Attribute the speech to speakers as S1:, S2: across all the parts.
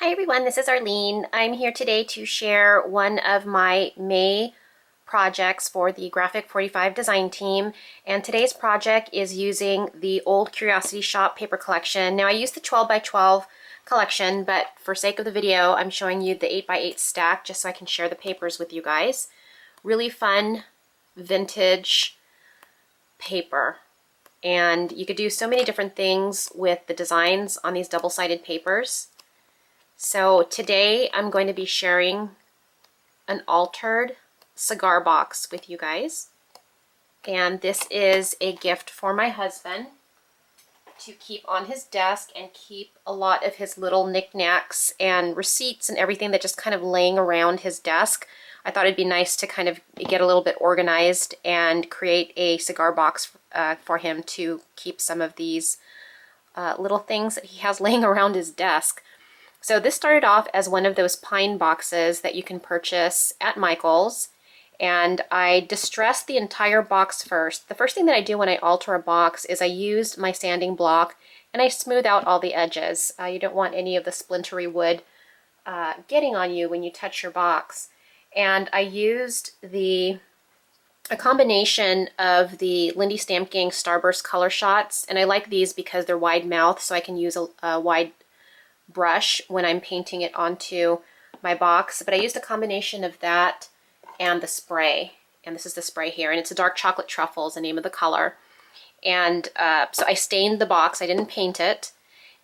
S1: Hi everyone, this is Arlene. I'm here today to share one of my May projects for the Graphic 45 design team, and today's project is using the Olde Curiosity Shoppe paper collection. Now I used the 12 by 12 collection, but for sake of the video I'm showing you the 8 by 8 stack just so I can share the papers with you guys. Really fun vintage paper, and you could do so many different things with the designs on these double-sided papers. So today I'm going to be sharing an altered cigar box with you guys. And this is a gift for my husband to keep on his desk and keep a lot of his little knickknacks and receipts and everything that just kind of laying around his desk. I thought it'd be nice to kind of get a little bit organized and create a cigar box for him to keep some of these little things that he has laying around his desk. So this started off as one of those pine boxes that you can purchase at Michael's, and I distressed the entire box first. The first thing that I do when I alter a box is I use my sanding block and I smooth out all the edges. You don't want any of the splintery wood getting on you when you touch your box. And I used a combination of the Lindy Stamp Gang Starburst color shots, and I like these because they're wide mouth, so I can use a wide brush when I'm painting it onto my box. But I used a combination of that and the spray, and this is the spray here, and it's a dark chocolate truffle is the name of the color. And so I stained the box, I didn't paint it.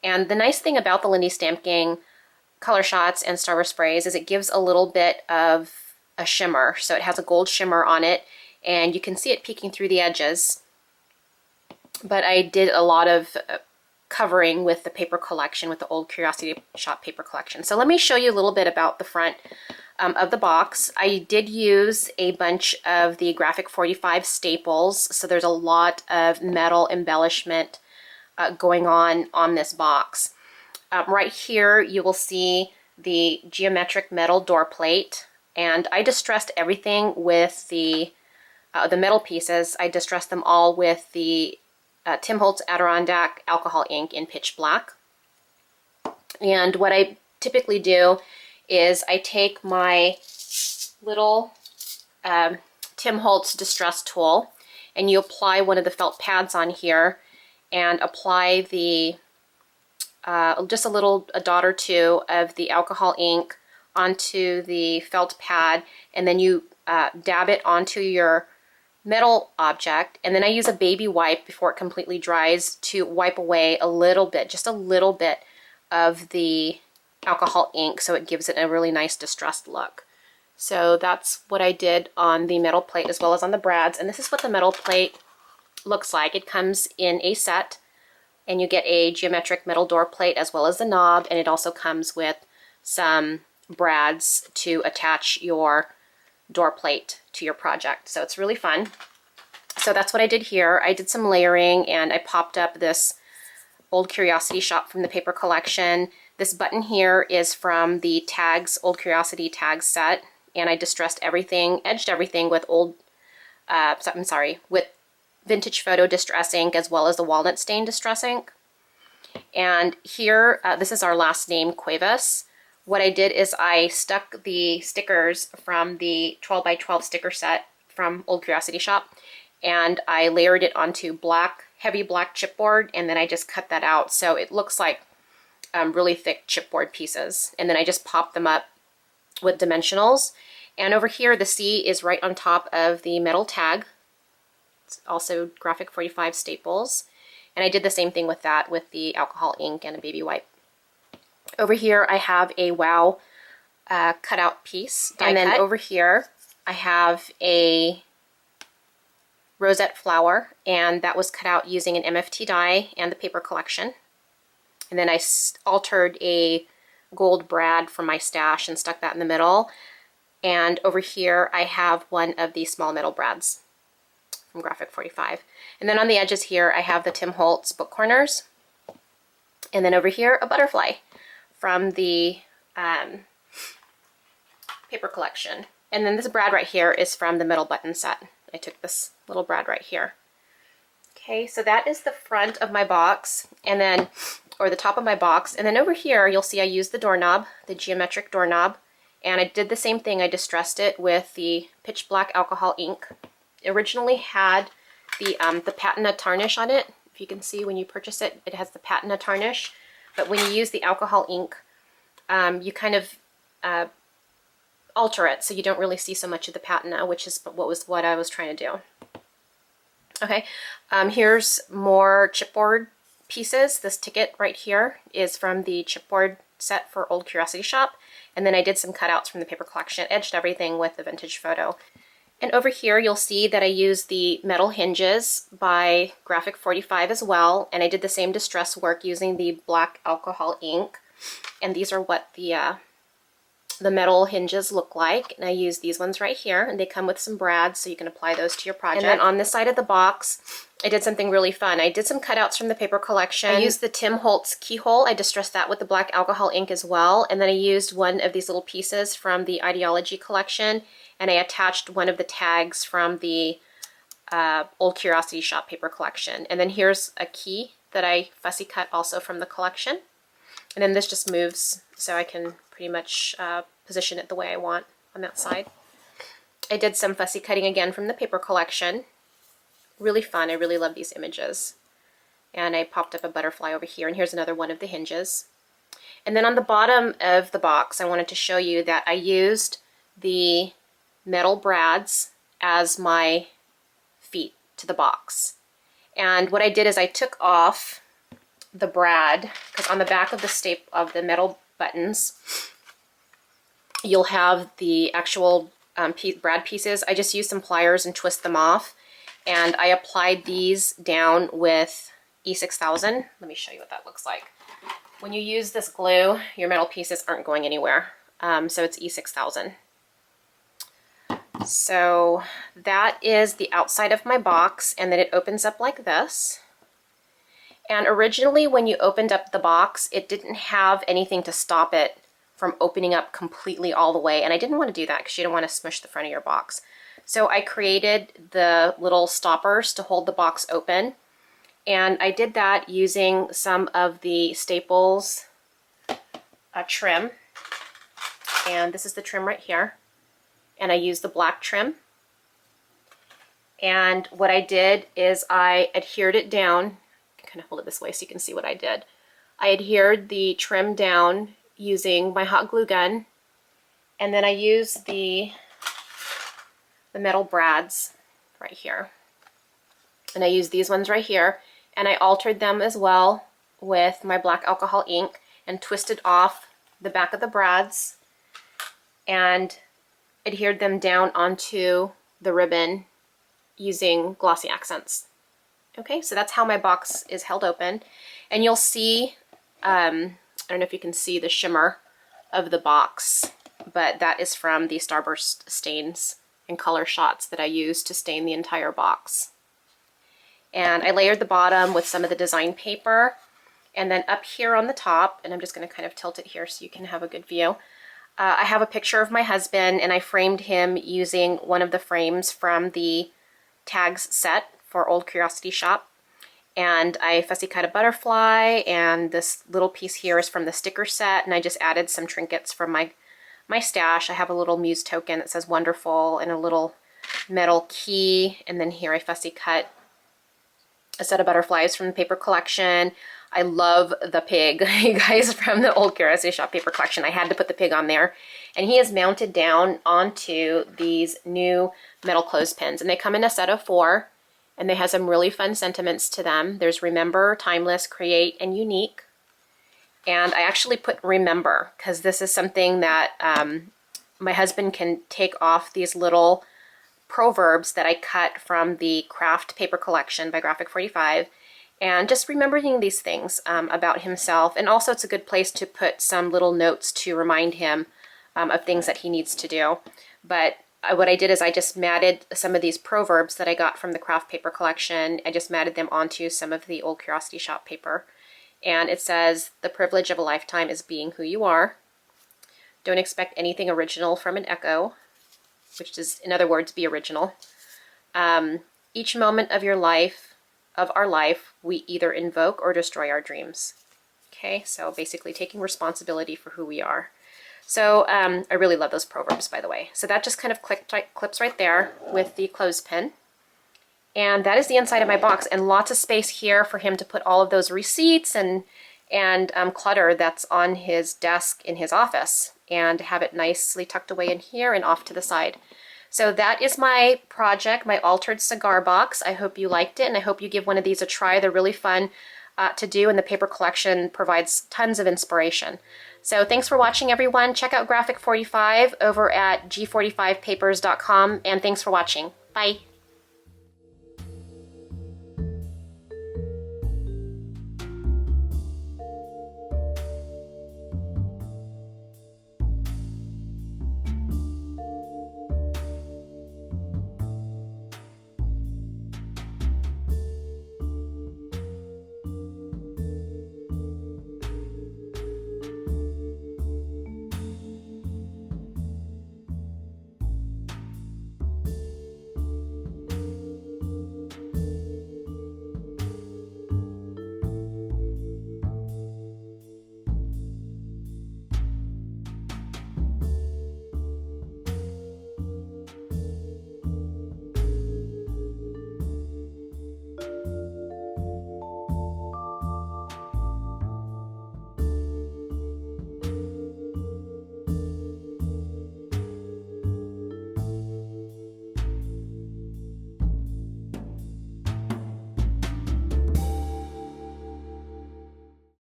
S1: And the nice thing about the Lindy Stamp Gang color shots and Starburst sprays is it gives a little bit of a shimmer, so it has a gold shimmer on it and you can see it peeking through the edges. But I did a lot of covering with the paper collection, with the Olde Curiosity Shoppe paper collection. So let me show you a little bit about the front of the box. I did use a bunch of the Graphic 45 staples, so there's a lot of metal embellishment going on this box. Right here you will see the geometric metal door plate, and I distressed everything with the metal pieces. I distressed them all with the Tim Holtz Adirondack alcohol ink in pitch black. And what I typically do is I take my little Tim Holtz distress tool, and you apply one of the felt pads on here and apply the just a dot or two of the alcohol ink onto the felt pad, and then you dab it onto your metal object, and then I use a baby wipe before it completely dries to wipe away a little bit, just a little bit of the alcohol ink, so it gives it a really nice distressed look. So that's what I did on the metal plate as well as on the brads, and this is what the metal plate looks like. It comes in a set, and you get a geometric metal door plate as well as the knob, and it also comes with some brads to attach your door plate to your project. So it's really fun. So that's what I did here. I did some layering and I popped up this Olde Curiosity Shoppe from the paper collection. This button here is from the tags, Olde Curiosity tags set, and I distressed everything, edged everything with with vintage photo distress ink as well as the walnut stain distress ink. And here, this is our last name, Cuevas. What I did is I stuck the stickers from the 12 by 12 sticker set from Olde Curiosity Shoppe, and I layered it onto heavy black chipboard, and then I just cut that out so it looks like really thick chipboard pieces. And then I just popped them up with dimensionals. And over here the C is right on top of the metal tag. It's also Graphic 45 staples. And I did the same thing with that with the alcohol ink and a baby wipe. Over here I have a WOW cutout piece, and then over here I have a rosette flower, and that was cut out using an MFT die and the paper collection. And then I altered a gold brad from my stash and stuck that in the middle. And over here I have one of the small metal brads from Graphic 45. And then on the edges here I have the Tim Holtz book corners, and then over here a butterfly from the paper collection. And then this brad right here is from the metal button set. I took this little brad right here. Okay, so that is the front of my box. And then or the top of my box. And then over here, you'll see I used the doorknob, the geometric doorknob, and I did the same thing. I distressed it with the pitch black alcohol ink. It originally had the patina tarnish on it. If you can see when you purchase it, it has the patina tarnish. But when you use the alcohol ink, you kind of alter it so you don't really see so much of the patina, which is what I was trying to do. Okay, here's more chipboard pieces. This ticket right here is from the chipboard set for Olde Curiosity Shoppe. And then I did some cutouts from the paper collection, edged everything with the vintage photo. And over here, you'll see that I used the metal hinges by Graphic 45 as well. And I did the same distress work using the black alcohol ink. And these are what the metal hinges look like. And I used these ones right here, and they come with some brads, so you can apply those to your project. And then on this side of the box, I did something really fun. I did some cutouts from the paper collection. I used the Tim Holtz keyhole. I distressed that with the black alcohol ink as well. And then I used one of these little pieces from the Ideology collection, and I attached one of the tags from the Olde Curiosity Shoppe paper collection. And then here's a key that I fussy cut also from the collection. And then this just moves, so I can pretty much position it the way I want on that side. I did some fussy cutting again from the paper collection. Really fun. I really love these images. And I popped up a butterfly over here, and here's another one of the hinges. And then on the bottom of the box, I wanted to show you that I used the metal brads as my feet to the box. And what I did is I took off the brad, because on the back of the metal buttons, you'll have the actual brad pieces. I just used some pliers and twist them off, and I applied these down with E6000. Let me show you what that looks like. When you use this glue, your metal pieces aren't going anywhere. So it's E6000. So that is the outside of my box, and then it opens up like this. And originally when you opened up the box, it didn't have anything to stop it from opening up completely all the way. And I didn't want to do that because you don't want to smush the front of your box. So I created the little stoppers to hold the box open. And I did that using some of the Staples trim. And this is the trim right here. And I used the black trim. And what I did is I adhered it down. Kind of hold it this way so you can see what I did. I adhered the trim down using my hot glue gun, and then I used the metal brads right here. And I used these ones right here, and I altered them as well with my black alcohol ink and twisted off the back of the brads and adhered them down onto the ribbon using glossy accents. Okay, so that's how my box is held open. And you'll see, I don't know if you can see the shimmer of the box, but that is from the Starburst stains and color shots that I used to stain the entire box. And I layered the bottom with some of the design paper. And then up here on the top, and I'm just going to kind of tilt it here so you can have a good view, I have a picture of my husband, and I framed him using one of the frames from the tags set for Olde Curiosity Shoppe. And I fussy cut a butterfly, and this little piece here is from the sticker set, and I just added some trinkets from my stash. I have a little Muse token that says wonderful and a little metal key, and then here I fussy cut a set of butterflies from the paper collection. I love the pig, you guys, from the Olde Curiosity Shoppe paper collection. I had to put the pig on there. And he is mounted down onto these new metal clothespins, and they come in a set of 4. And they have some really fun sentiments to them. There's remember, timeless, create, and unique. And I actually put remember because this is something that my husband can take off these little proverbs that I cut from the craft paper collection by Graphic 45. And just remembering these things about himself. And also it's a good place to put some little notes to remind him of things that he needs to do. But what I did is I just matted some of these proverbs that I got from the craft paper collection. I just matted them onto some of the Olde Curiosity Shoppe paper. And it says, the privilege of a lifetime is being who you are. Don't expect anything original from an echo, which is, in other words, be original. Each moment of your life, of our life, we either invoke or destroy our dreams. Okay, so basically taking responsibility for who we are. So I really love those proverbs, by the way. So that just kind of clips right there with the clothespin. And that is the inside of my box, and lots of space here for him to put all of those receipts and clutter that's on his desk in his office, and have it nicely tucked away in here and off to the side. So that is my project, my altered cigar box. I hope you liked it, and I hope you give one of these a try. They're really fun to do, and the paper collection provides tons of inspiration. So thanks for watching, everyone. Check out Graphic 45 over at g45papers.com, and thanks for watching. Bye.